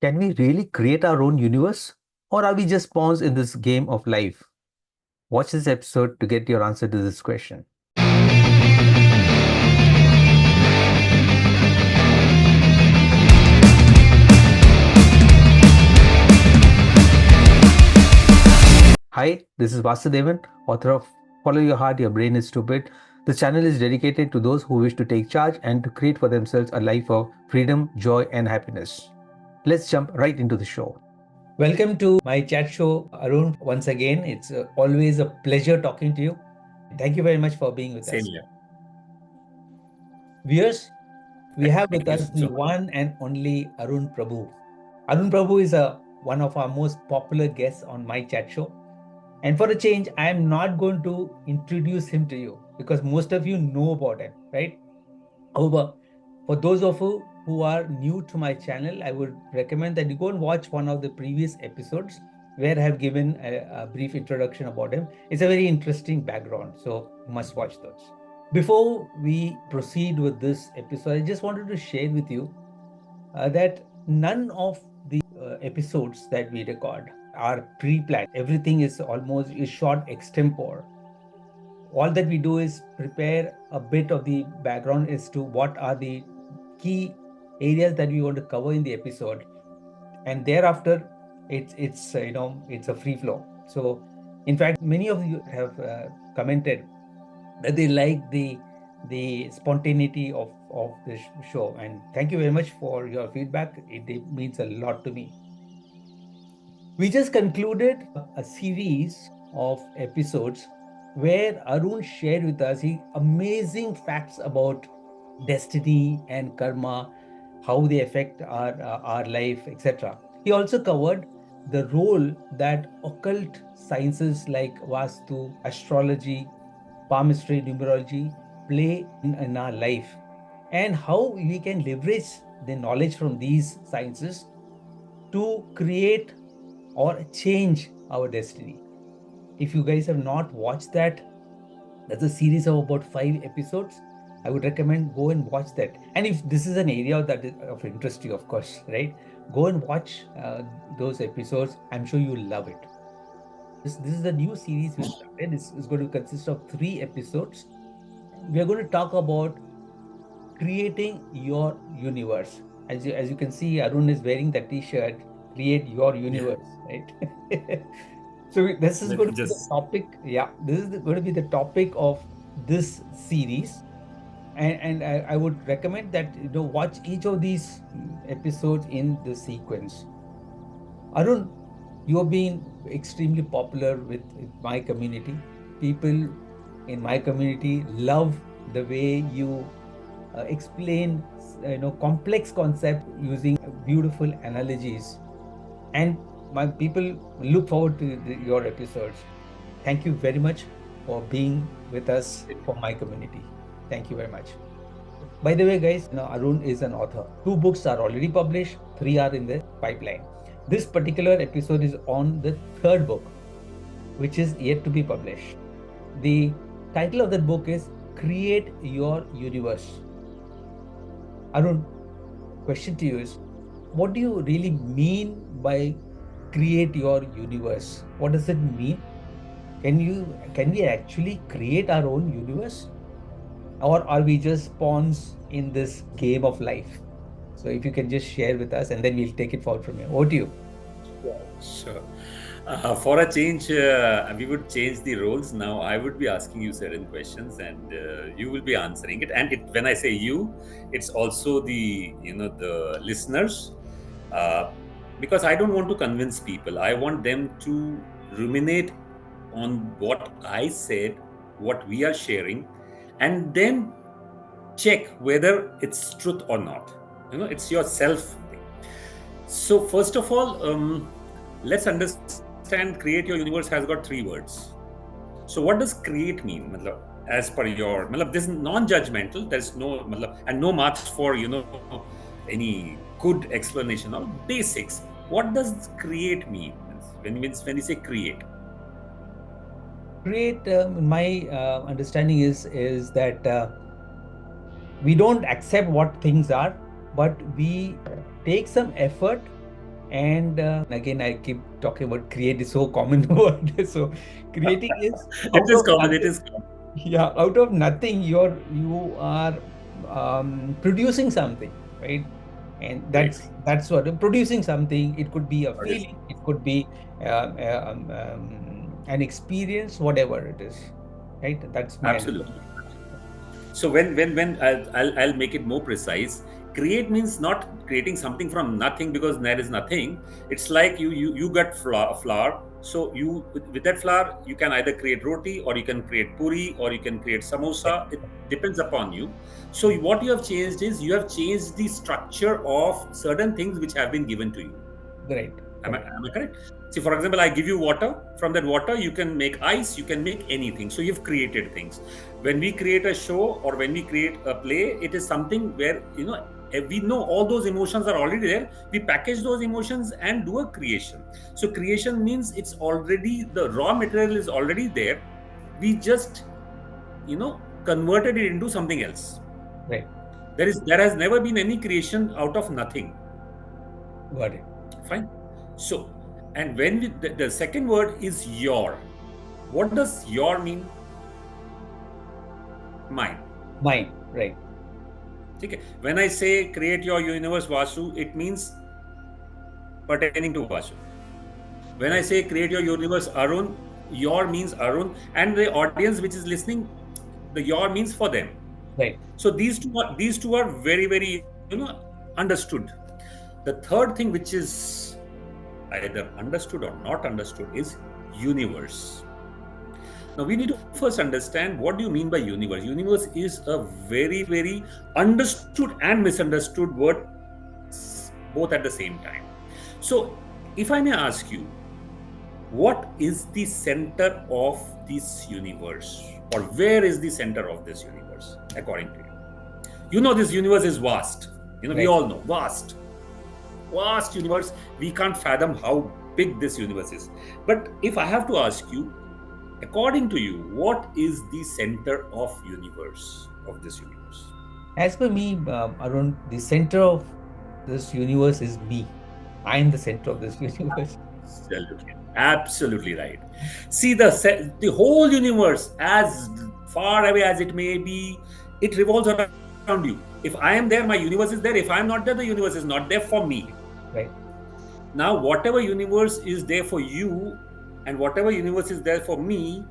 Can we really create our own universe? Or are we just pawns in this game of life? Watch this episode to get your answer to this question. Hi, this is Vasudevan, author of Follow Your Heart, Your Brain is Stupid. This channel is dedicated to those who wish to take charge and to create for themselves a life of freedom, joy, and happiness. Let's jump right into the show. Welcome to my chat show, Arun. Once again, it's always a pleasure talking to you. Thank you very much for being with Same us. here. Viewers, we have Thank with you us so the much. one and only Arun Prabhu. Arun Prabhu is one of our most popular guests on my chat show. And for a change, I am not going to introduce him to you because most of you know about him, right? However, for those of you who are new to my channel, I would recommend that you go and watch one of the previous episodes where I have given a brief introduction about him. It's a very interesting background, so you must watch those. Before we proceed with this episode, I just wanted to share with you that none of the episodes that we record are pre-planned. Everything is almost is short extempore. All that we do is prepare a bit of the background as to what are the key areas that we want to cover in the episode, and thereafter it's a free flow. So in fact, many of you have commented that they like the spontaneity of the show, and thank you very much for your feedback. It means a lot to me. We just concluded a series of episodes where Arun shared with us amazing facts about destiny and karma, how they affect our life, etc. He also covered the role that occult sciences like Vastu, astrology, palmistry, numerology play in our life, and how we can leverage the knowledge from these sciences to create or change our destiny. If you guys have not watched that, that's a series of about 5 episodes. I would recommend go and watch that. And if this is an area that is of interest to you, of course, right? Go and watch those episodes. I'm sure you'll love it. This is a new series we started. It's going to consist of 3 episodes. We are going to talk about creating your universe. As you can see, Arun is wearing the t-shirt, create your Yeah. universe, right? So this is Let going me to be the just topic. Yeah, this is going to be the topic of this series. And I would recommend that watch each of these episodes in the sequence. Arun, you have been extremely popular with my community. People in my community love the way you explain complex concepts using beautiful analogies, and my people look forward to your episodes. Thank you very much for being with us for my community. Thank you very much. By the way, guys, Arun is an author. 2 books are already published, 3 are in the pipeline. This particular episode is on the third book, which is yet to be published. The title of that book is Create Your Universe. Arun, question to you is, what do you really mean by create your universe? What does it mean? Can we actually create our own universe? Or are we just pawns in this game of life? So if you can just share with us, and then we'll take it forward from here. Over to you. sure. For a change, we would change the roles. Now, I would be asking you certain questions, and you will be answering it. And when I say you, it's also the listeners, uh, because I don't want to convince people. I want them to ruminate on what I said, what we are sharing, and then check whether it's truth or not. It's your self thing. So first of all, let's understand create your universe has got 3 words. So what does create mean? As per your, this is non-judgmental. There's no and no marks for any good explanation or basics. What does create mean? When you say create. Create, my understanding is that we don't accept what things are, but we take some effort And again, I keep talking about create is so common word. So creating is It out is of common. It nothing. is common. Yeah, out of nothing, you are producing something, right? And Great. that's what producing something. It could be a What is feeling, it could be an experience, whatever it is, right? That's my absolutely. understanding. So when I'll make it more precise. Create means not creating something from nothing because there is nothing. It's like you got flour. So you with that flour you can either create roti or you can create puri or you can create Right, samosa. It depends upon you. So what you have changed is you have changed the structure of certain things which have been given to you. right, correct, Am I correct? See, for example, I give you water. From that water, you can make ice, you can make anything. So you've created things. When we create a show or when we create a play, it is something where, we know all those emotions are already there. We package those emotions and do a creation. So creation means it's already, the raw material is already there. We just, converted it into something else. right. There has never been any creation out of nothing. Got it. Fine. So, and when the second word is your. What does your mean? Mine. Mine, right, Okay. When I say create your universe Vasu, it means pertaining to Vasu. When I right, say create your universe Arun, your means Arun, and the audience which is listening, the your means for them. right, So these two are very very understood. The third thing which is either understood or not understood is universe. Now we need to first understand what do you mean by universe. Universe is a very very understood and misunderstood word both at the same time. So if I may ask you, what is the center of this universe, or where is the center of this universe according to you? You know this universe is vast. We right. all know vast, vast universe. We can't fathom how big this universe is. But if I have to ask you, according to you, what is the center of universe, of this universe? As per me, Arun, the center of this universe is me. I am the center of this universe. Absolutely, absolutely right. See, the whole universe, as far away as it may be, it revolves around you. If I am there, my universe is there. If I am not there, the universe is not there for me. Right, Now, whatever universe is there for you and whatever universe is there for me,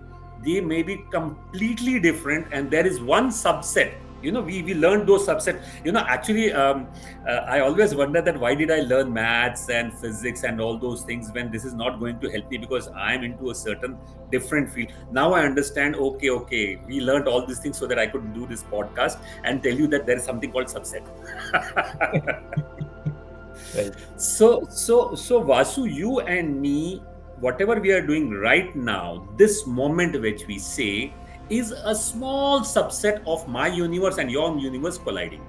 they may be completely different. And there is one subset. We learned those subset. Actually, I always wonder that why did I learn maths and physics and all those things when this is not going to help me because I'm into a certain different field. Now I understand. Okay, okay, we learned all these things so that I could do this podcast and tell you that there is something called subset. right, So Vasu, you and me, whatever we are doing right now, this moment which we say is a small subset of my universe and your universe colliding.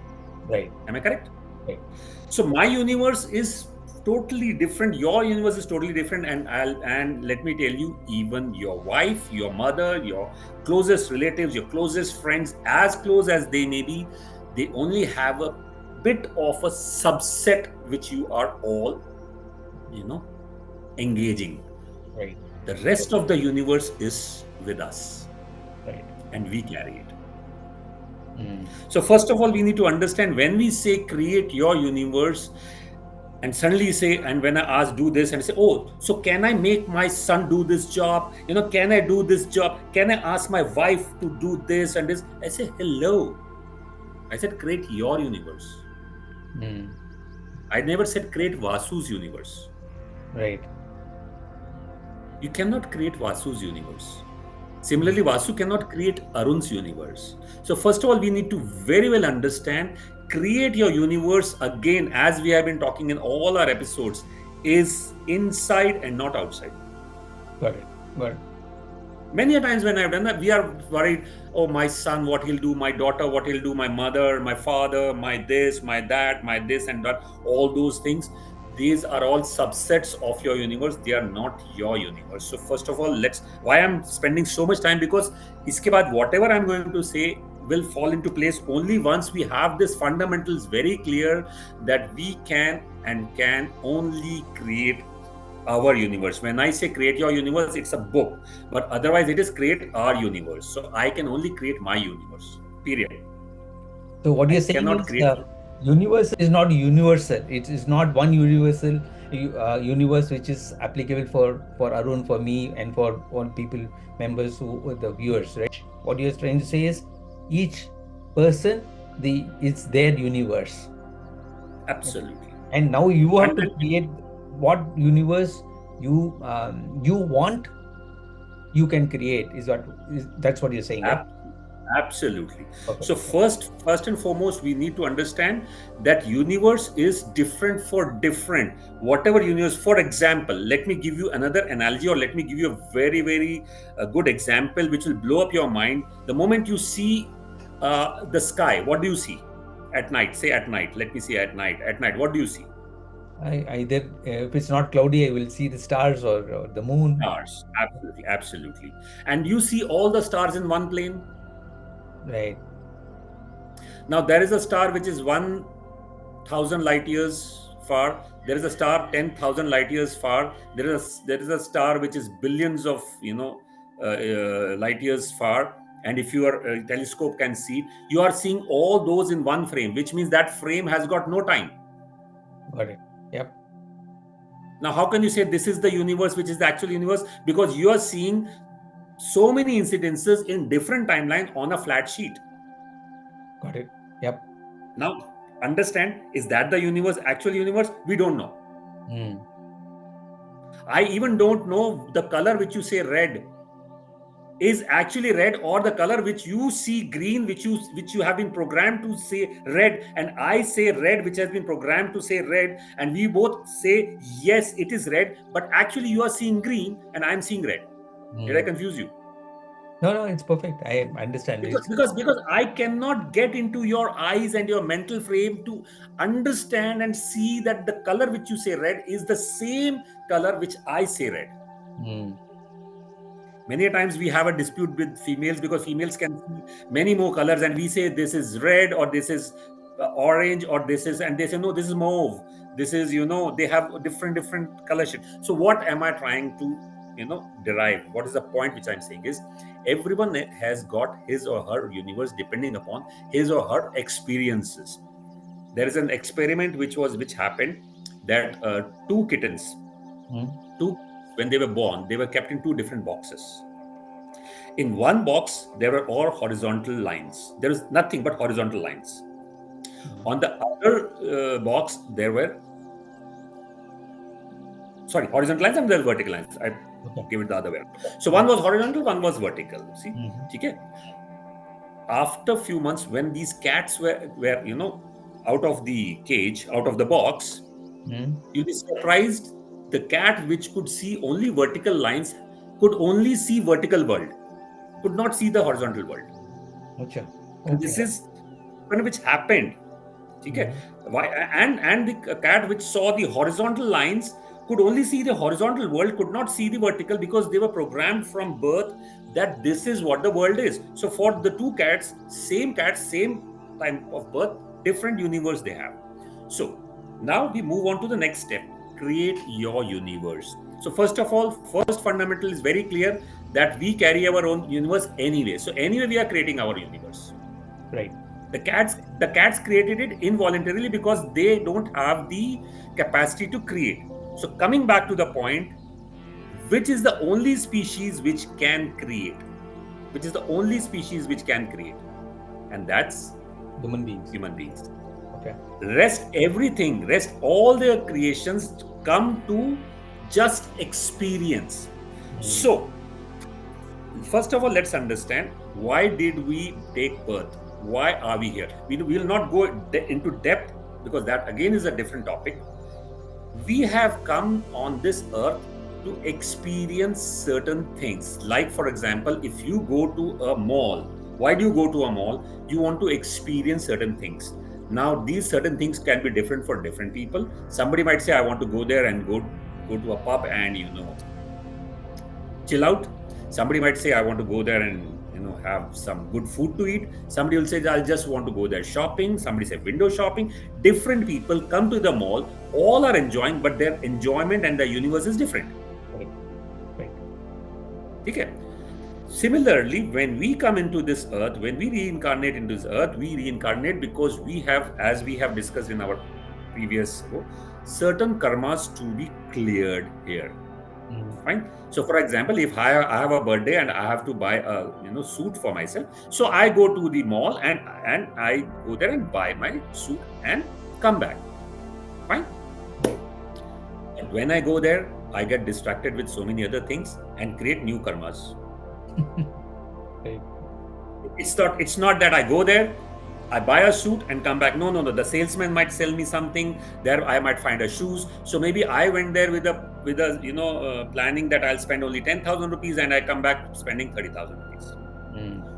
right, Am I correct? right, So my universe is totally different. Your universe is totally different, and let me tell you, even your wife, your mother, your closest relatives, your closest friends, as close as they may be, they only have a bit of a subset which you are all, you know, engaging. right, The rest of the universe is with us, right. and we carry it. Mm, So first of all, we need to understand when we say create your universe, and suddenly you say, and when I ask do this, and say, oh, so can I make my son do this job? Can I do this job? Can I ask my wife to do this and this? I say, hello. I said, create your universe. mm, I never said create Vasu's universe. right. You cannot create Vasu's universe. Mm, Similarly, Vasu cannot create Arun's universe. So, first of all, we need to very well understand create your universe again, as we have been talking in all our episodes, is inside and not outside. got it. Got it. Many a times when I've done that, we are worried, oh, my son, what he'll do, my daughter, what he'll do, my mother, my father, my this, my that, my this and that, all those things. These are all subsets of your universe. They are not your universe. So first of all, why I'm spending so much time, because iske baad, whatever I'm going to say will fall into place only once we have this fundamentals very clear, that we can and can only create our universe. When I say create your universe, it's a book, but otherwise it is create our universe. So I can only create my universe, period. So what I you're saying cannot is create. universe is not universal. It is not one universal universe which is applicable for Arun, for me, and for all people, members who the viewers, right? What you're trying to say is each person, it's their universe. Okay. Absolutely. And now you have to And create what universe you want, you can create. That's what you're saying, right? ab- absolutely. Perfect. So first and foremost, we need to understand that universe is different for different whatever universe. For example, let me give you another analogy, or let me give you a very good example which will blow up your mind. The moment you see the sky, what do you see at night? Say at night. Let me see at night. At night, what do you see? I either if it's not cloudy, I will see the stars, or the moon. Stars. Absolutely, absolutely. And you see all the stars in one plane. Right. Now there is a star which is 1,000 light years far. There is a star 10,000 light years far. There is a star which is billions of light years far. And if your telescope can see, you are seeing all those in one frame, which means that frame has got no time. Got it. Yep. Now, how can you say this is the universe, which is the actual universe? Because you are seeing so many incidences in different timeline on a flat sheet. Got it. Yep. Now, understand, is that the universe, actual universe? We don't know. Mm. I even don't know the color which you say red is actually red, or the color which you see green, which you have been programmed to say red, and I say red, which has been programmed to say red, and we both say yes, it is red, but actually you are seeing green and I'm seeing red. Did I Mm. confuse you? No, no, it's perfect. I understand. because It's because because I cannot get into your eyes and your mental frame to understand and see that the color which you say red is the same color which I say red. mm. Many times we have a dispute with females because females can see many more colors, and we say this is red, or this is orange, or this is, and they say no, this is mauve, this is, they have different color shade. So what am I trying to derive? What is the point which I'm saying is, everyone has got his or her universe depending upon his or her experiences. There is an experiment which happened, that two kittens, Mm. two, when they were born, they were kept in two different boxes. In one box, there were all horizontal lines. There is nothing but horizontal lines. Mm. On the other box, there were, sorry, horizontal lines, and there were vertical lines. I Okay. give it the other way. So Mm. one was horizontal, one was vertical. See, Mhm. okay. After a few months, when these cats were out of the cage, out of the box, Mm. you'll be surprised. The cat which could see only vertical lines could only see vertical world, could not see the horizontal world. Acha. And Okay. this is which happened. Okay. Mm. Why? And the cat which saw the horizontal lines could only see the horizontal world, could not see the vertical, because they were programmed from birth that this is what the world is. So for the two cats, same time of birth, different universe they have. So now we move on to the next step: create your universe. So first of all, first fundamental is very clear, that we carry our own universe anyway. So anyway, we are creating our universe. Right. The cats created it involuntarily because they don't have the capacity to create. So coming back to the point, which is the only species which can create? Which is the only species which can create? And that's Human beings. human beings. Okay. Rest all their creations come to just experience. Mm. So first of all, let's understand, why did we take birth? Why are we here? We will not go into depth, because that again is a different topic. We have come on this earth to experience certain things. Like, for example, if you go to a mall, why do you go to a mall? You want to experience certain things. Now, these certain things can be different for different people. Somebody might say, I want to go there and go to a pub and chill out. Somebody might say, I want to go there and have some good food to eat. Somebody will say, I'll just want to go there shopping. Somebody say window shopping. Different people come to the mall, all are enjoying, but their enjoyment and the universe is different. Right. Right. Okay. Similarly, when we come into this earth, when we reincarnate into this earth, we reincarnate because we have, as we have discussed in our previous show, certain karmas to be cleared here. Fine. So, for example, if I have a birthday and I have to buy a suit for myself, so I go to the mall and I go there and buy my suit and come back. Fine. And when I go there, I get distracted with so many other things and create new karmas. Right. It's not that I go there, I buy a suit and come back. No. The salesman might sell me something. There I might find a shoes. So maybe I went there with a planning that I'll spend only 10,000 rupees and I come back spending 30,000 rupees.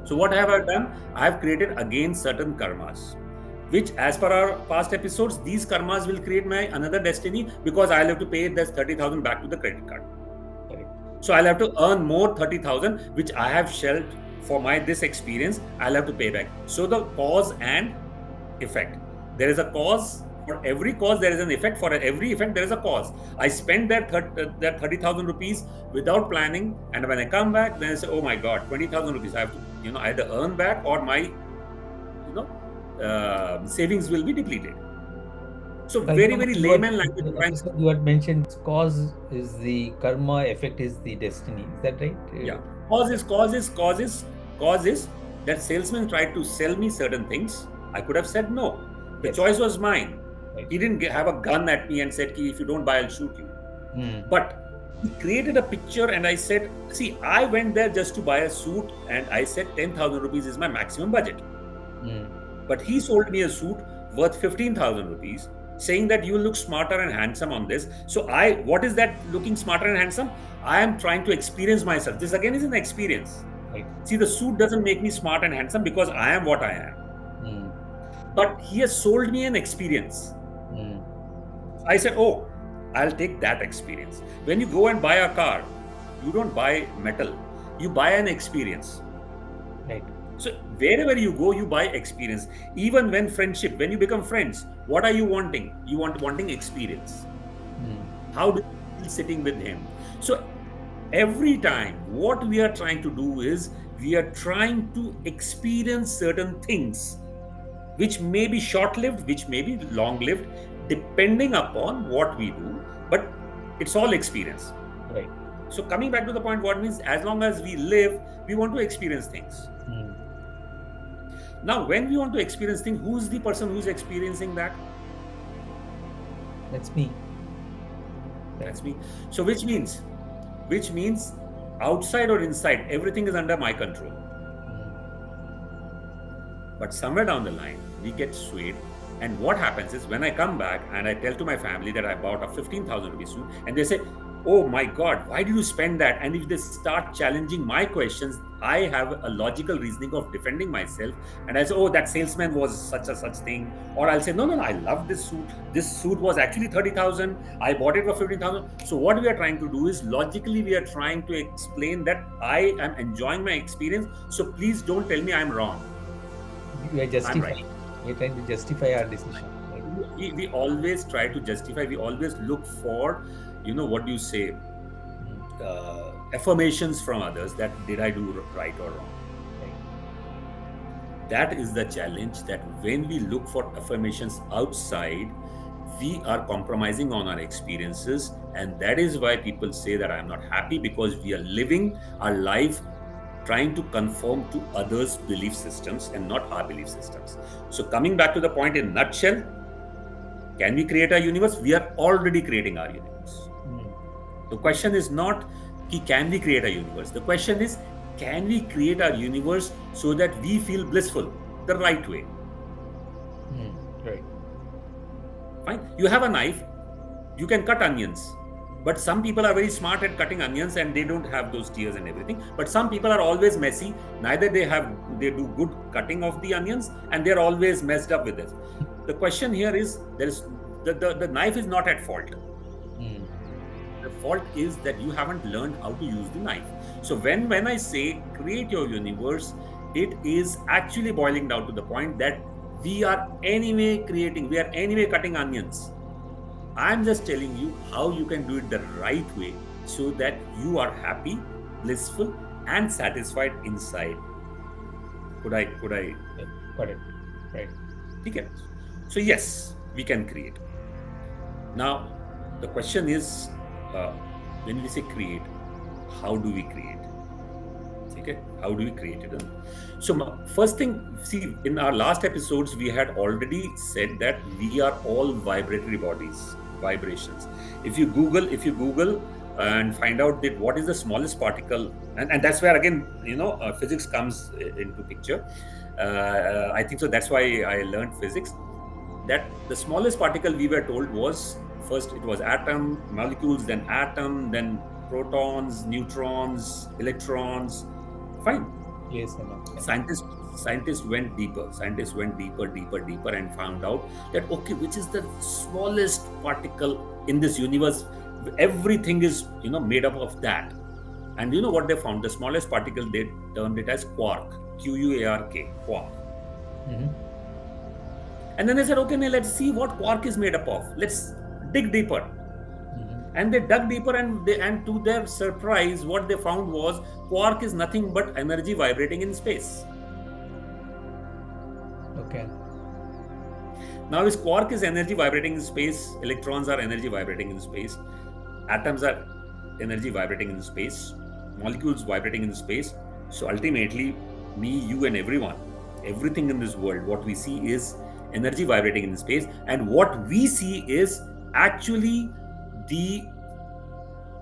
So what have I done? I have created again certain karmas, which, as per our past episodes, these karmas will create my another destiny because I'll have to pay this 30,000 back to the credit card. Correct. So I'll have to earn more 30,000, which I have shelved for this experience. I'll have to pay back. So the cause and effect. There is a cause. For every cause, there is an effect. For every effect, there is a cause. I spend that 30,000 rupees without planning, and when I come back, then I say, oh my God, 20,000 rupees. I have to either earn back or my savings will be depleted. So very layman language. You had mentioned cause is the karma, effect is the destiny. Is that right? Yeah. Cause is that salesman tried to sell me certain things. I could have said no. The choice was mine. Right. He didn't have a gun at me and said, if you don't buy, I'll shoot you. But he created a picture and I said, see, I went there just to buy a suit and I said 10,000 rupees is my maximum budget. But he sold me a suit worth 15,000 rupees, saying that you will look smarter and handsome on this. So what is that looking smarter and handsome? I am trying to experience myself. This again is an experience. Right. See, the suit doesn't make me smart and handsome because I am what I am. But he has sold me an experience. I said, oh, I'll take that experience. When you go and buy a car, you don't buy metal. You buy an experience. Right. So wherever you go, you buy experience. Even when you become friends, what are you wanting? You wanting experience. How do you feel sitting with him? So every time, what we are trying to do is we are trying to experience certain things, which may be short-lived, which may be long-lived, depending upon what we do. But it's all experience. Right. So coming back to the point, what means as long as we live, we want to experience things. Now, when we want to experience things, who's the person who's experiencing that? That's me. That's me. So which means outside or inside, everything is under my control. But somewhere down the line, we get swayed. And what happens is when I come back and I tell to my family that I bought a 15,000 rupees suit, and they say, oh my God, why did you spend that? And if they start challenging my questions, I have a logical reasoning of defending myself. And I say, oh, that salesman was such thing. Or I'll say, no, I love this suit. This suit was actually 30,000. I bought it for 15,000. So what we are trying to do is logically, we are trying to explain that I am enjoying my experience. So please don't tell me I'm wrong. We are justifying. Right. We're trying to justify our decision. Right? We always try to justify. We always look for, what do you say, affirmations from others that did I do right or wrong. Right. That is the challenge, that when we look for affirmations outside, we are compromising on our experiences. And that is why people say that I'm not happy, because we are living our life trying to conform to others' belief systems and not our belief systems. So coming back to the point in nutshell, can we create our universe? We are already creating our universe. The question is not, can we create a universe? The question is, can we create our universe so that we feel blissful the right way? Right. Fine. You have a knife, you can cut onions. But some people are very smart at cutting onions and they don't have those tears and everything. But some people are always messy. Neither they do good cutting of the onions, and they're always messed up with it. The question here is, the knife is not at fault. The fault is that you haven't learned how to use the knife. So when I say create your universe, it is actually boiling down to the point that we are anyway creating, we are anyway cutting onions. I'm just telling you how you can do it the right way so that you are happy, blissful, and satisfied inside. Could I Yeah, got it. Right. okay? So yes, we can create. Now the question is, uh, when we say create, how do we create? Okay, how do we create it? So first thing, see, in our last episodes we had already said that we are all vibratory bodies, vibrations. If you google and find out that what is the smallest particle, and that's where again, physics comes into picture. I think so that's why I learned physics, that the smallest particle we were told was, first it was atom, molecules, then atom, then protons, neutrons, electrons. Fine. Yes, I know. Yeah. Scientists went deeper. Scientists went deeper, deeper, deeper, and found out that okay, which is the smallest particle in this universe? Everything is made up of that. And you know what they found? The smallest particle, they termed it as quark, QUARK, quark. Mm-hmm. And then they said, okay, now let's see what quark is made up of. Let's dig deeper. Mm-hmm. And they dug deeper, and to their surprise, what they found was quark is nothing but energy vibrating in space. Okay. Now, if quark is energy vibrating in space, electrons are energy vibrating in space, atoms are energy vibrating in space, molecules vibrating in space. So ultimately, me, you, and everyone, everything in this world, what we see is energy vibrating in space, and what we see is actually the,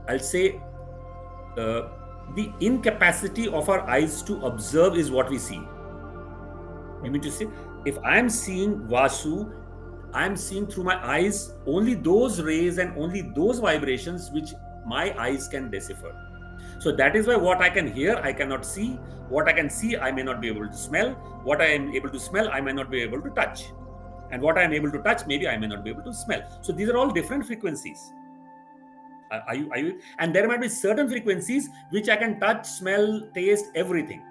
I'll say, uh, the incapacity of our eyes to observe is what we see. You mean to say, if I'm seeing Vasu, I'm seeing through my eyes only those rays and only those vibrations which my eyes can decipher. So that is why what I can hear, I cannot see. What I can see, I may not be able to smell. What I am able to smell, I may not be able to touch. And what I am able to touch, maybe I may not be able to smell. So these are all different frequencies. Are you? And there might be certain frequencies which I can touch, smell, taste, everything.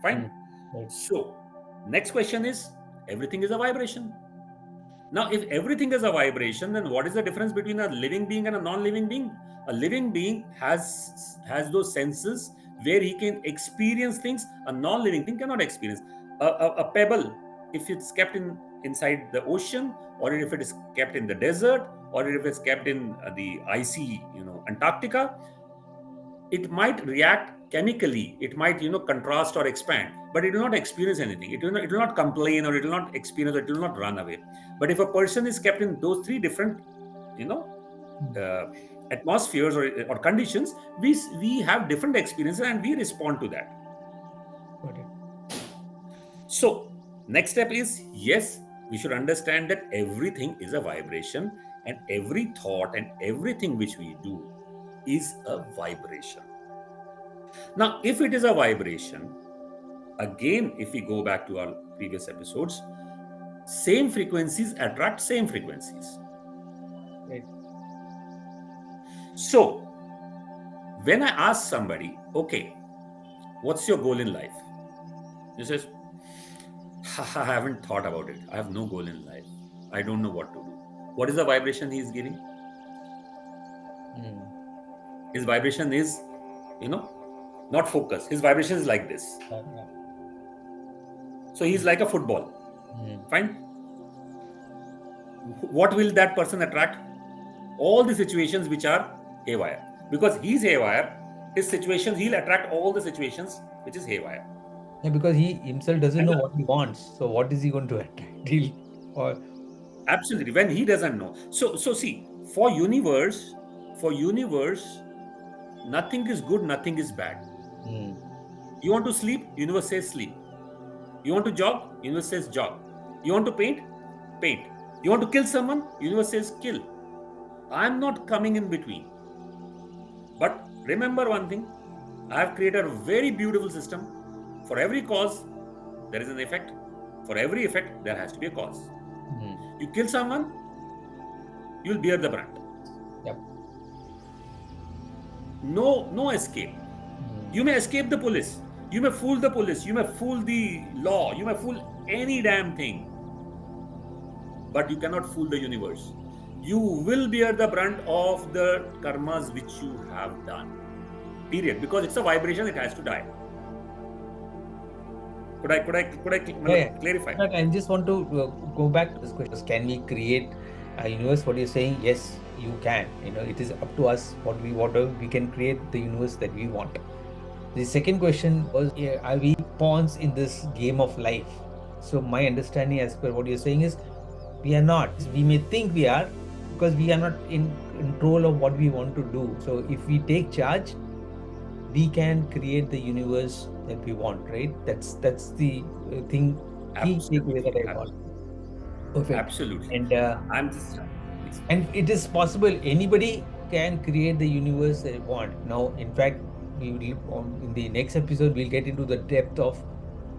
Fine. Mm. Right. So, next question is, everything is a vibration. Now, if everything is a vibration, then what is the difference between a living being and a non-living being? A living being has those senses where he can experience things. A non-living thing cannot experience. A pebble, if it's kept inside the ocean, or if it is kept in the desert, or if it's kept in the icy, Antarctica, it might react chemically, it might contrast or expand, but it will not experience anything. It will not complain, or it will not experience, or it will not run away. But if a person is kept in those three different you know Mm. uh, atmospheres, or conditions, we have different experiences, and we respond to that. Got it. So next step is, yes, we should understand that everything is a vibration, and every thought and everything which we do is a vibration. Now, if it is a vibration, again, if we go back to our previous episodes, same frequencies attract same frequencies. Right. So, when I ask somebody, okay, what's your goal in life? He says, I haven't thought about it. I have no goal in life. I don't know what to do. What is the vibration he is giving? Mm. His vibration is, you know, not focus. His vibration is like this. Yeah. So he's like a football. Mm. Fine. What will that person attract? All the situations which are haywire. Because he's haywire, his situations, he'll attract all the situations which is haywire. Yeah, because he himself doesn't And know what he wants. So what is he going to attract? He'll, or absolutely, when he doesn't know. So see, for universe, nothing is good, nothing is bad. mm. You want to sleep, universe says sleep. You want to jog, universe says jog. You want to paint, paint. You want to kill someone, universe says kill. I'm not coming in between. But remember one thing, I have created a very beautiful system. For every cause, there is an effect. For every effect, there has to be a cause. Mm. You kill someone, you'll bear the brunt. Yep. No escape. You may escape the police. You may fool the police. You may fool the law. You may fool any damn thing. But you cannot fool the universe. You will bear the brunt of the karmas which you have done. Period. Because it's a vibration, it has to die. Could I clarify? But I just want to go back to this question. Can we create a universe? What you're saying, yes, you can. It is up to us what we can create the universe that we want. The second question was, are we pawns in this game of life? So my understanding as per what you're saying is, we are not. We may think we are because we are not in control of what we want to do. So if we take charge, we can create the universe that we want, right? That's the thing. Key takeaway that I want. Perfect. Absolutely. And I'm just. and it is possible. Anybody can create the universe they want. Now, in fact, we will in the next episode we'll get into the depth of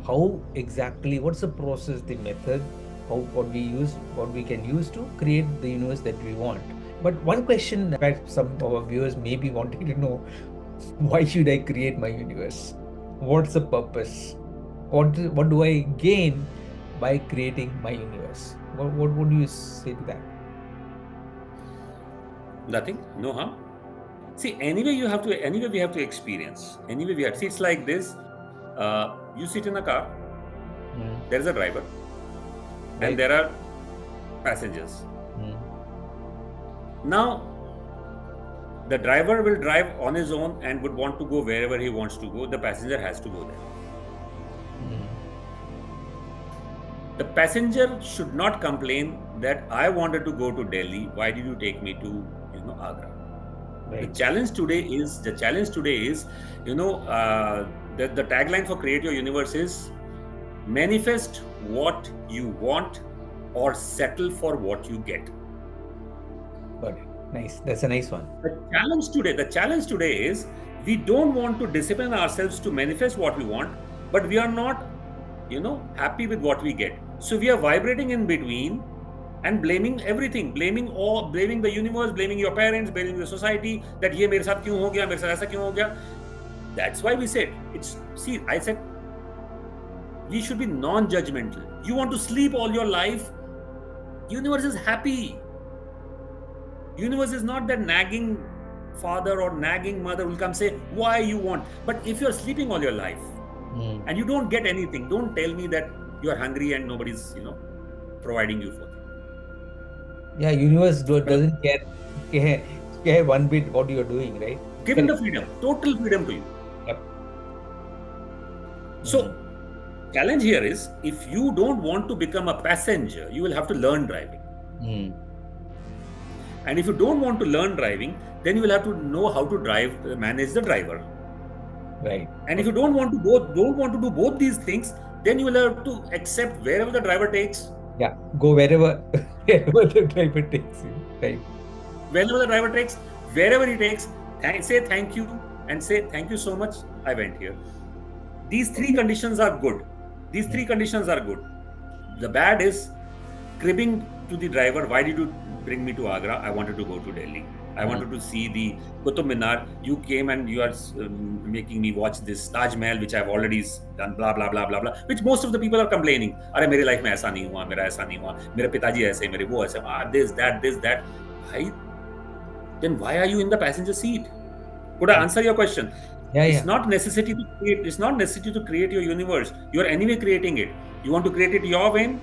how exactly, what's the process, the method, what we can use to create the universe that we want. But one question, in fact, some of our viewers may be wanting to know, why should I create my universe? What's the purpose? What do I gain by creating my universe? What do you say to that? Nothing. No harm. See, anyway we have to experience. Anyway we have. See, it's like this. You sit in a car. There is a driver, and there are passengers. Now, the driver will drive on his own and would want to go wherever he wants to go. The passenger has to go there. The passenger should not complain that I wanted to go to Delhi. Why did you take me to Agra? Right. The challenge today is the tagline for Create Your Universe is manifest what you want or settle for what you get. Got it. Nice. That's a nice one. The challenge today is we don't want to discipline ourselves to manifest what we want, but we are not, happy with what we get. So we are vibrating in between and blaming everything, blaming the universe, blaming your parents, blaming the society that ye mere saath kyun ho gaya, mere saath aisa kyun ho gaya. That's why we said I said we should be non-judgmental. You want to sleep all your life, universe is happy. Universe is not that nagging father or nagging mother will come say why you want. But if you're sleeping all your life and you don't get anything, don't tell me that you are hungry and nobody's providing you for it. Yeah, universe doesn't care one bit what you're doing, right? Given the freedom, total freedom to you. Yep. So challenge here is, if you don't want to become a passenger, you will have to learn driving. And if you don't want to learn driving, then you will have to know how to manage the driver. Right. And if you don't want to do both these things, then you will have to accept wherever the driver takes. Yeah, go wherever the driver takes you. Right. Whenever the driver takes, wherever he takes, say thank you and say thank you so much. I went here. These three conditions are good. The bad is cribbing to the driver. Why did you bring me to Agra? I wanted to go to Delhi. I wanted to see the Qutub Minar. You came and you are making me watch this Taj Mahal, which I've already done, blah, blah, blah, blah, blah, which most of the people are complaining. Arey, मेरी life में ऐसा नहीं हुआ, मेरा ऐसा नहीं हुआ, मेरे पिताजी ऐसे, मेरे वो ऐसे, this, that. Then why are you in the passenger seat? Could I answer your question? It's not necessity to create your universe. You are anyway creating it. You want to create it your way,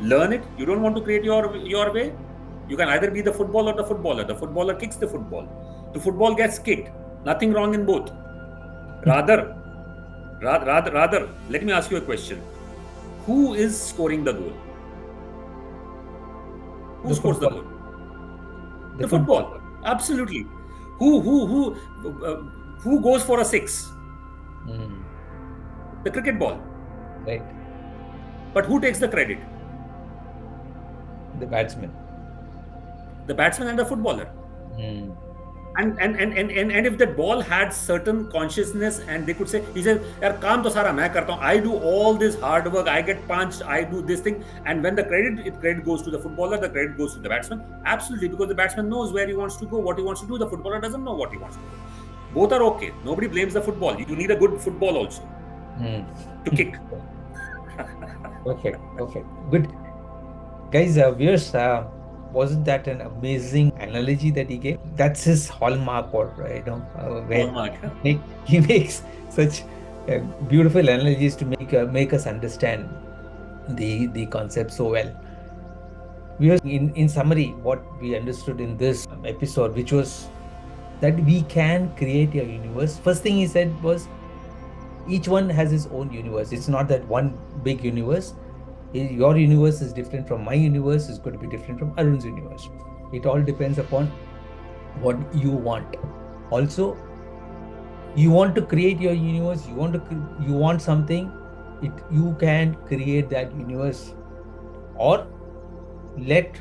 learn it. You don't want to create your way. You can either be the football or the footballer. The footballer kicks the football. The football gets kicked. Nothing wrong in both. Rather, let me ask you a question. Who is scoring the goal? Who scores the goal? The football. Absolutely. Who goes for a 6? The cricket ball. Right. But who takes the credit? The batsman. The batsman and the footballer. And if that ball had certain consciousness and they could say, he said, yaar kaam to sara main karta hu, I do all this hard work, I get punched, I do this thing, and when the credit goes to the footballer, the credit goes to the batsman. Absolutely, because the batsman knows where he wants to go, what he wants to do. The footballer doesn't know what he wants to do. Both are okay. Nobody blames the football. You need a good football also Hmm. to kick. Perfect, perfect. Good. Guys, viewers, wasn't that an amazing analogy that he gave? That's his hallmark, or where Hallmark. he makes such beautiful analogies to make us understand the concept so well. Viewers, in summary, what we understood in this episode, which was that we can create a universe. First thing he said was each one has his own universe. It's not that one big universe. Your universe is different from my universe, is going to be different from Arun's universe. It all depends upon what you want. Also, you want to create your universe, you want something, you can create that universe, or let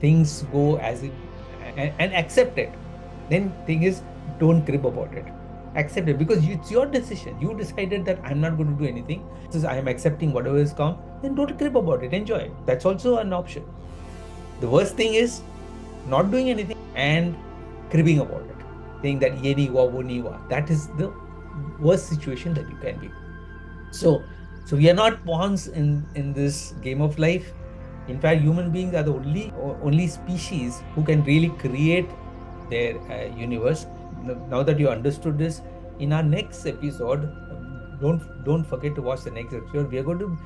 things go as it, and accept it. Then thing is, don't crib about it. Accept it, because it's your decision. You decided that I'm not going to do anything. Since I am accepting whatever is come, then don't crib about it. Enjoy it. That's also an option. The worst thing is not doing anything and cribbing about it, saying that yeni wa wo ni wa. That is the worst situation that you can be. So we are not pawns in this game of life. In fact, human beings are the only species who can really create their universe. Now that you understood this, in our next episode, don't forget to watch the next episode. We are going to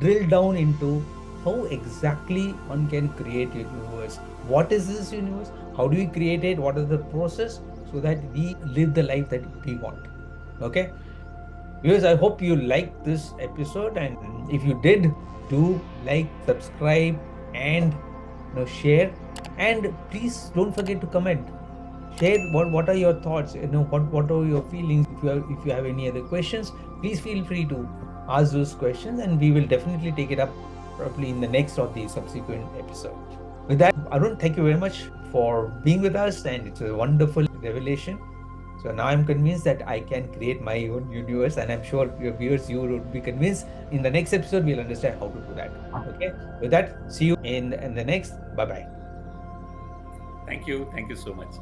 drill down into how exactly one can create a universe. What is this universe? How do we create it? What is the process so that we live the life that we want? Okay. Viewers, I hope you liked this episode, and if you did, do like, subscribe, and share. And please don't forget to comment. Share what are your thoughts. What are your feelings. If you have any other questions, please feel free to ask those questions, and we will definitely take it up probably in the next or the subsequent episode. With that, Arun, thank you very much for being with us, and it's a wonderful revelation. So now I'm convinced that I can create my own universe, and I'm sure your viewers, you would be convinced. In the next episode, we'll understand how to do that. Okay. With that, see you in the next. Bye bye. Thank you. Thank you so much.